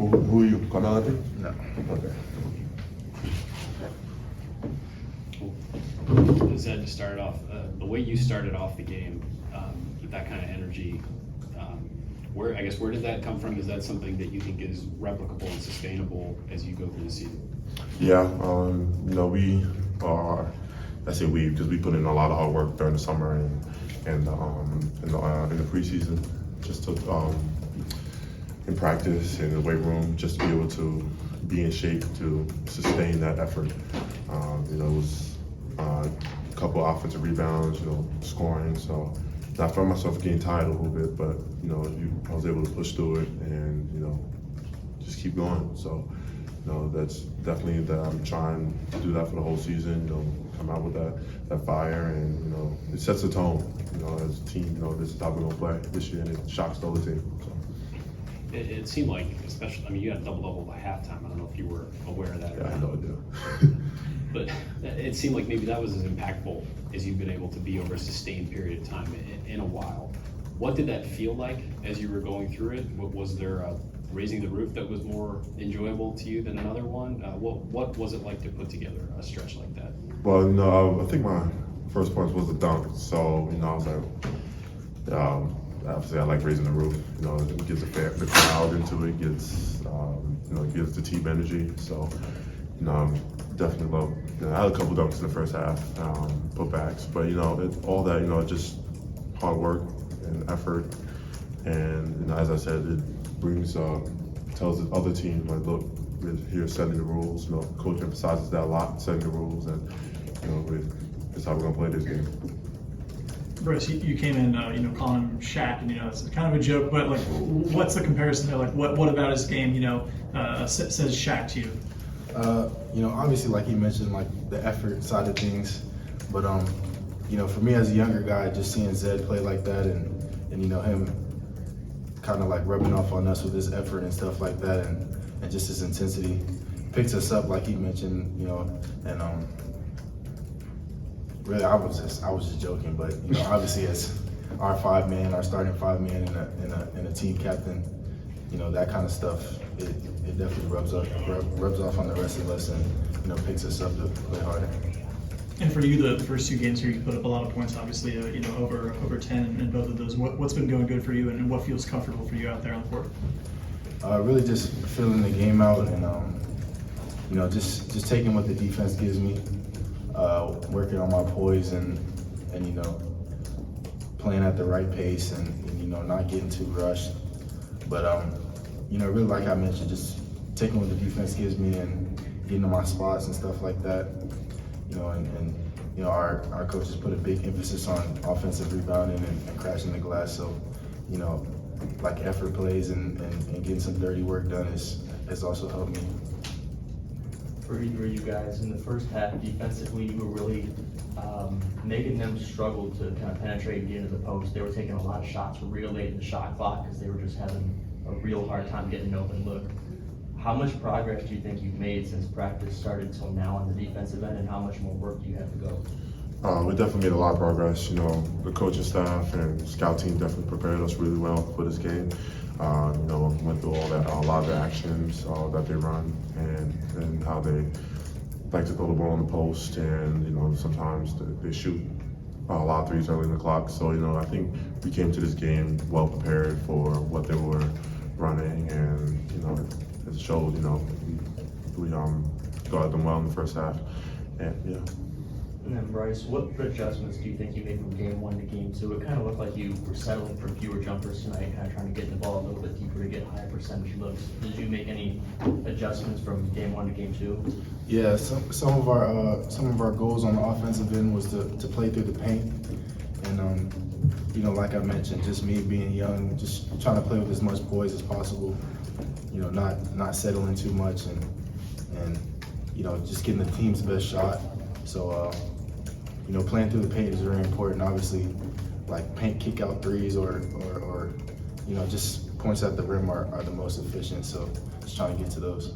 Who are you? Carnality? No. Okay. Zed, to start off, the way you started off the game, with that kind of energy, where did that come from? Is that something that you think is replicable and sustainable as you go through the season? Yeah, we are. I say we because we put in a lot of hard work during the summer and in the preseason, just to in practice in the weight room, just to be able to be in shape to sustain that effort. It was a couple offensive rebounds, scoring. So I found myself getting tired a little bit, but I was able to push through it and just keep going. So that's definitely that I'm trying to do that for the whole season. Come out with that fire, and it sets a tone. As a team, this is how we're gonna play this year, and it shocks the other team. So. It seemed like, especially, you had a double-double by halftime. I don't know if you were aware of that or Yeah, not. I know I do. But it seemed like maybe that was as impactful as you've been able to be over a sustained period of time in a while. What did that feel like as you were going through it? Was there raising the roof that was more enjoyable to you than another one? What was it like to put together a stretch like that? Well, I think my first point was the dunk. So I was like, obviously I like raising the roof. It gets the crowd into it, gets gives the team energy. So definitely love. I had a couple dunks in the first half, putbacks, but all that just hard work and effort, and as I said, it brings tells the other team like, look, we're here setting the rules. Coach emphasizes that a lot, setting the rules, and this is how we're gonna play this game. Bryce, you came in, calling him Shaq, and it's kind of a joke, but like, what's the comparison there? Like, what about his game, says Shaq to you? Obviously, like he mentioned, like the effort side of things, but for me as a younger guy, just seeing Zed play like that, and him kind of like rubbing off on us with his effort and stuff like that, and just his intensity picks us up, like he mentioned, and really I was just joking, but obviously as our our starting 5-man and a team captain, that kind of stuff, it definitely rubs off on the rest of us, and picks us up to play harder. And for you, the first two games here, you put up a lot of points, obviously, over 10 in both of those. What's been going good for you, and what feels comfortable for you out there on the court? Really just filling the game out, and just taking what the defense gives me, working on my poise, and playing at the right pace, and not getting too rushed. But really, like I mentioned, just taking what the defense gives me and getting to my spots and stuff like that. Our coaches put a big emphasis on offensive rebounding and crashing the glass. So, like effort plays and getting some dirty work done has also helped me. For either of you guys, in the first half, defensively, you were really making them struggle to kind of penetrate and get into the post. They were taking a lot of shots real late in the shot clock because they were just having a real hard time getting an open look. How much progress do you think you've made since practice started till now on the defensive end, and how much more work do you have to go? We definitely made a lot of progress. The coaching staff and scout team definitely prepared us really well for this game. Went through a lot of the actions that they run, and how they like to throw the ball on the post, and sometimes they shoot a lot of threes early in the clock. So I think we came to this game well prepared for what they were running, and it showed. We guarded them well in the first half, and yeah. And then Bryce, what adjustments do you think you made from game 1 to game 2? It kind of looked like you were settling for fewer jumpers tonight, kind of trying to get the ball a little bit deeper to get higher percentage looks. Did you make any adjustments from game 1 to game 2? Yeah, some of our goals on the offensive end was to play through the paint, and like I mentioned, just me being young, just trying to play with as much poise as possible. Not settling too much, and just getting the team's best shot. So playing through the paint is very important. Obviously, like paint kick out threes or just points at the rim are the most efficient. So just trying to get to those.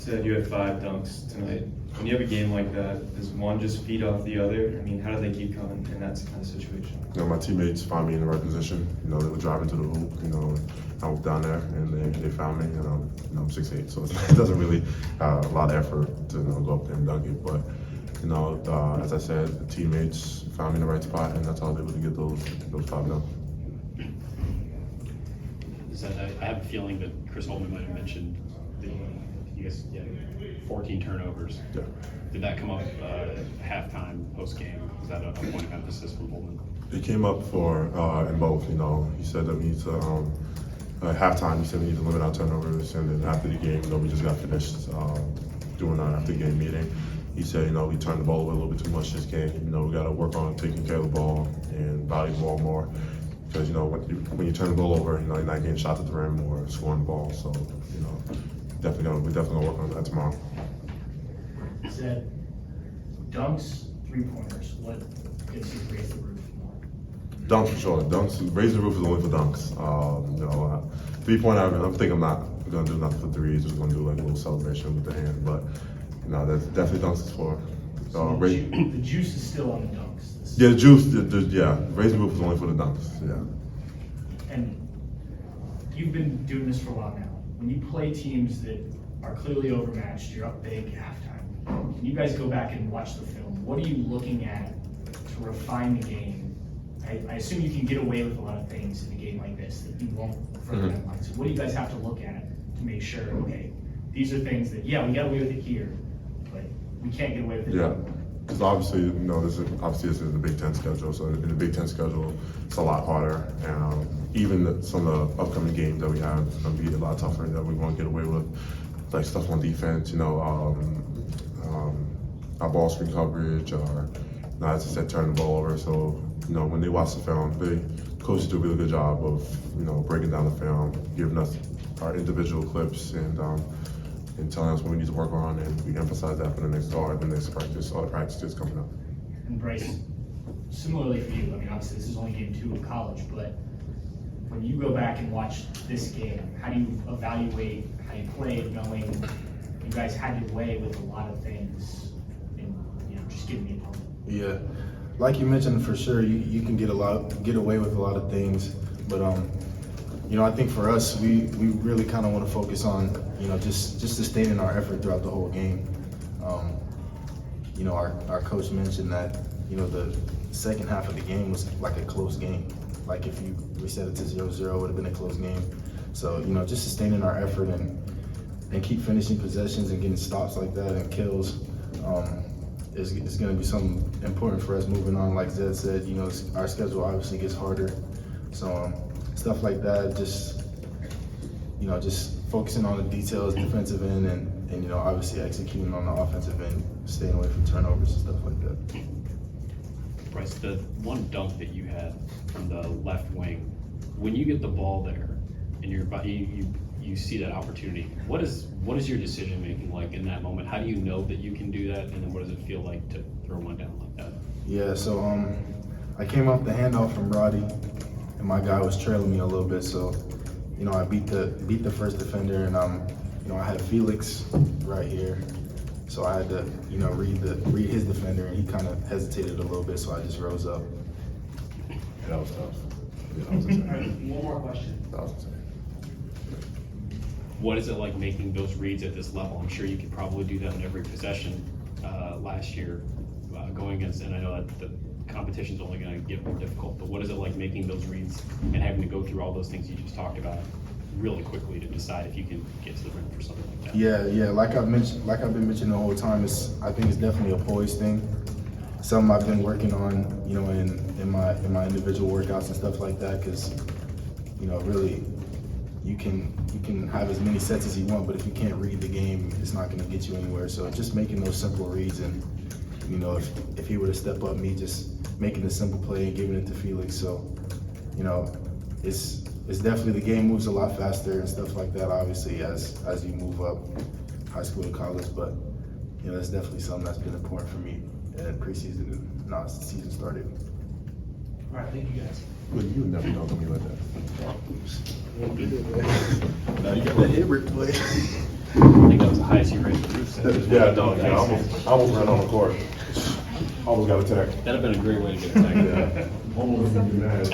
said you had 5 dunks tonight. When you have a game like that, does one just feed off the other? I mean, how do they keep coming in that kind of situation? You know, my teammates found me in the right position. You know, they were driving to the hoop. You know, I was down there, and they found me. And I'm 6'8", so it doesn't really a lot of effort to go up there and dunk it. But you know, as I said, the teammates found me in the right spot, and that's how I was able to get those 5 dunks. I have a feeling that Chris Holman might have mentioned you guys had 14 turnovers. Yeah. Did that come up halftime, post game? Was that a point of emphasis from Holman? It came up for in both. You know, he said that we need to at halftime. He said we need to limit our turnovers, and then after the game, we just got finished doing our after game meeting. He said, we turned the ball away a little bit too much this game. We got to work on taking care of the ball and value the ball more. Because when you turn the ball over, you're not getting shots at the rim or scoring the ball. So we're definitely gonna work on that tomorrow. Said dunks, 3-pointers. What gets you to raise the roof more? Dunks for sure. Dunks. Raising the roof is only for dunks. 3-pointer. I'm thinking I'm not gonna do nothing for threes. Just gonna do like a little celebration with the hand. But that's definitely dunks is for. So the juice is still on the dunks. Yeah, the juice. Raising the roof is only for the dunks. Yeah. And you've been doing this for a while now. When you play teams that are clearly overmatched, you're up big at halftime. When you guys go back and watch the film, what are you looking at to refine the game? I assume you can get away with a lot of things in a game like this that you won't further down the line. So what do you guys have to look at to make sure, okay, these are things that, we got away with it here, but we can't get away with it. Yeah. Because obviously, this is the Big Ten schedule. So in the Big Ten schedule, it's a lot harder, and even some of the upcoming games that we have is going to be a lot tougher that we won't get away with, like stuff on defense. Our ball screen coverage, or as I said, turning the ball over. So when they watch the film, the coaches do a really good job of breaking down the film, giving us our individual clips, and telling us what we need to work on, and we emphasize that for the next practice, all the practices coming up. And Bryce, similarly for you, obviously this is only game 2 of college, but when you go back and watch this game, how do you evaluate how you played, knowing you guys had your way with a lot of things, and just giving the opponent? Yeah, like you mentioned, for sure, you can get away with a lot of things, but I think for us, we really kind of want to focus on just sustaining our effort throughout the whole game. Our coach mentioned that the second half of the game was like a close game. Like if we set it to 0-0, it would have been a close game. So just sustaining our effort and keep finishing possessions and getting stops like that and kills is going to be something important for us moving on. Like Zed said, our schedule obviously gets harder. So stuff like that, just focusing on the details, defensive end, and obviously executing on the offensive end, staying away from turnovers and stuff like that. Bryce, the one dunk that you had from the left wing, when you get the ball there and you see that opportunity, what is your decision making like in that moment? How do you know that you can do that, and then what does it feel like to throw one down like that? Yeah, so I came off the handoff from Roddy, and my guy was trailing me a little bit, so I beat the first defender, and I had Felix right here, so I had to read his defender, and he kind of hesitated a little bit, so I just rose up. Yeah, that was tough. All right, one more question. That was insane. What is it like making those reads at this level? I'm sure you could probably do that in every possession last year going against, and I know that the competition's only going to get more difficult, but what is it like making those reads and having to go through all those things you just talked about really quickly to decide if you can get to the rim for something like that? Yeah, like I've been mentioning the whole time, I think it's definitely a poise thing. Something I've been working on, in my individual workouts and stuff like that, because really you can have as many sets as you want, but if you can't read the game, it's not going to get you anywhere. So just making those simple reads, and if he were to step up, me just making the simple play and giving it to Felix. So it's definitely, the game moves a lot faster and stuff like that, obviously, as you move up high school to college. But that's definitely something that's been important for me in preseason and now as the season started. All right, thank you guys. But you would never know me like that. Now you got that hit, Rick, boy. think that was the highest you raised the roof since. Yeah, no, yeah, I almost ran on the court. Almost got attacked. That'd have been a great way to get attacked. Yeah, almost didn't do that.